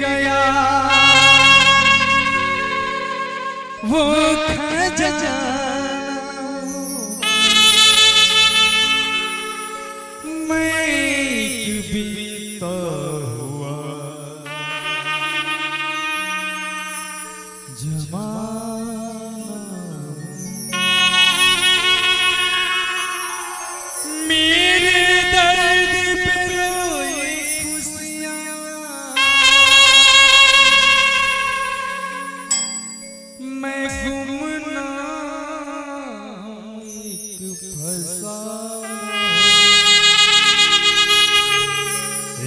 गया वो खजाना, मैं बीता हुआ जमाना, मेरे दर्द पे रोए खुशियाँ, मैं गुमनाम एक फसाना,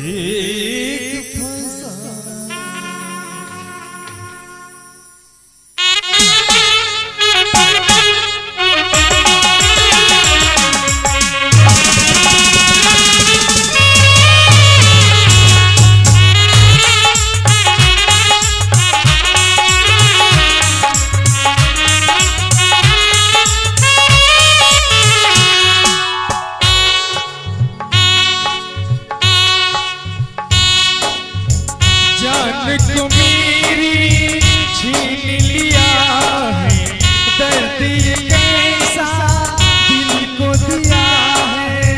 एक फसाना। जान को मेरी छीन लिया है, दर्द ये कैसा दिल को दिया है।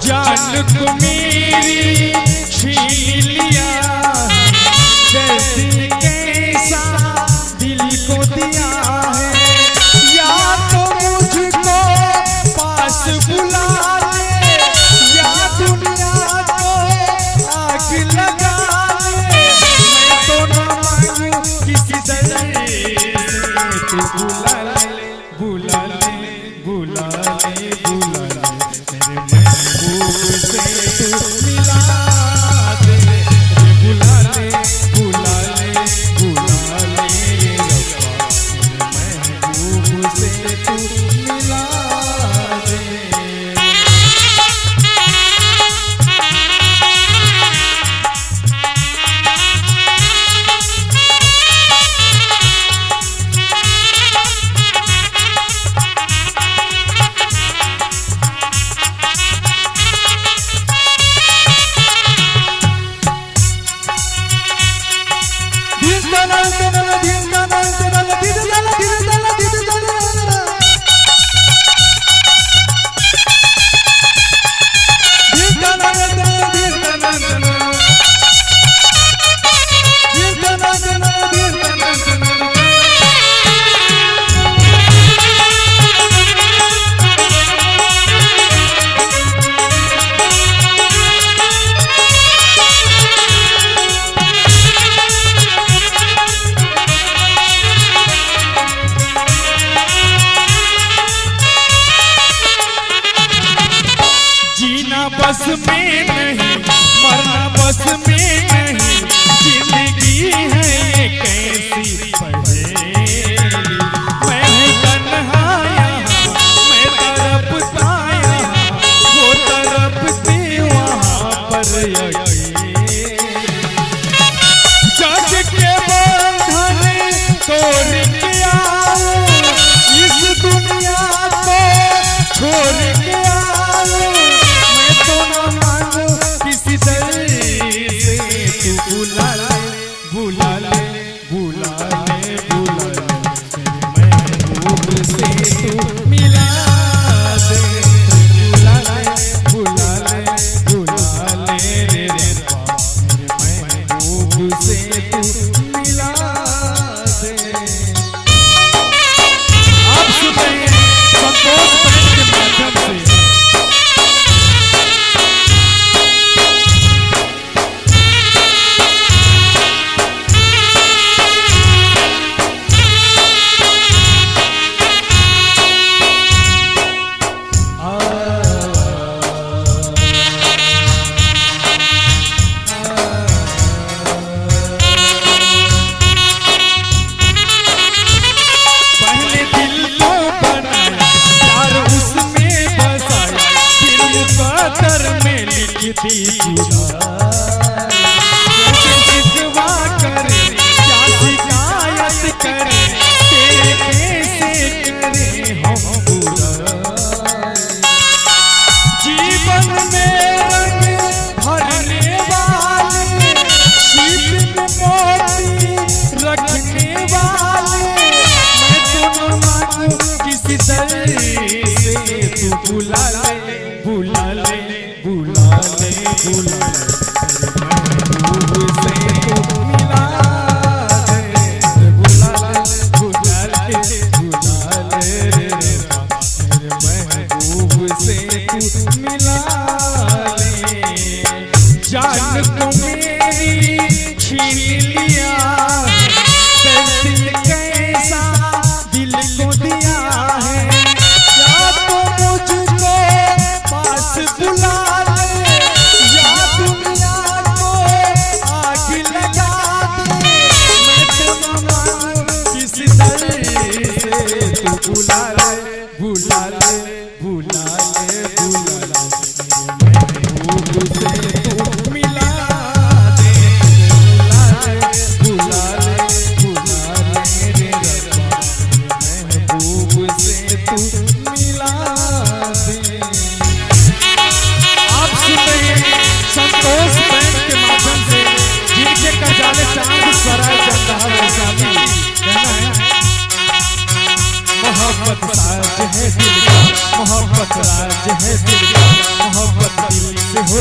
जान को मेरी छीन लिया है, दर्द ये कैसा दिल को दिया है। या तो मुझको पास बुला लगा ले, मैं तो न मांगू किसी दर तू बुला ले, बुला ले, बुला ले, बुला ले, मेरे महबूब से तू मिला दे। बुला ले, बुला ले, बुला ले रब्बा, मेरे महबूब से तू मिला दे। बस में नहीं, मरना बस में नहीं, जिंदगी है ये कैसी पहेली। मैं तन्हा यहाँ, मैं तड़पता यहाँ, वो तड़पते वहाँ पर अकेले। जग के बंधन तोड़ के आओ, इस दुनिया को छोड़ के आओ, तो न मांगो किसी दर से तू बुला ले, बुला ले, बुला ले, बुला ले, मेरे महबूब से तू मिला दे। बुला ले, बुला ले, बुला ले रे रब्बा, मेरे महबूब से तू मिला दे। आप सुन रहे हैं संतोष बैंड के माध्यम से सिखवा करे, क्या शिकायत करे, तेरे कैसे करे हम पूरा जीवन में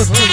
दोस्ती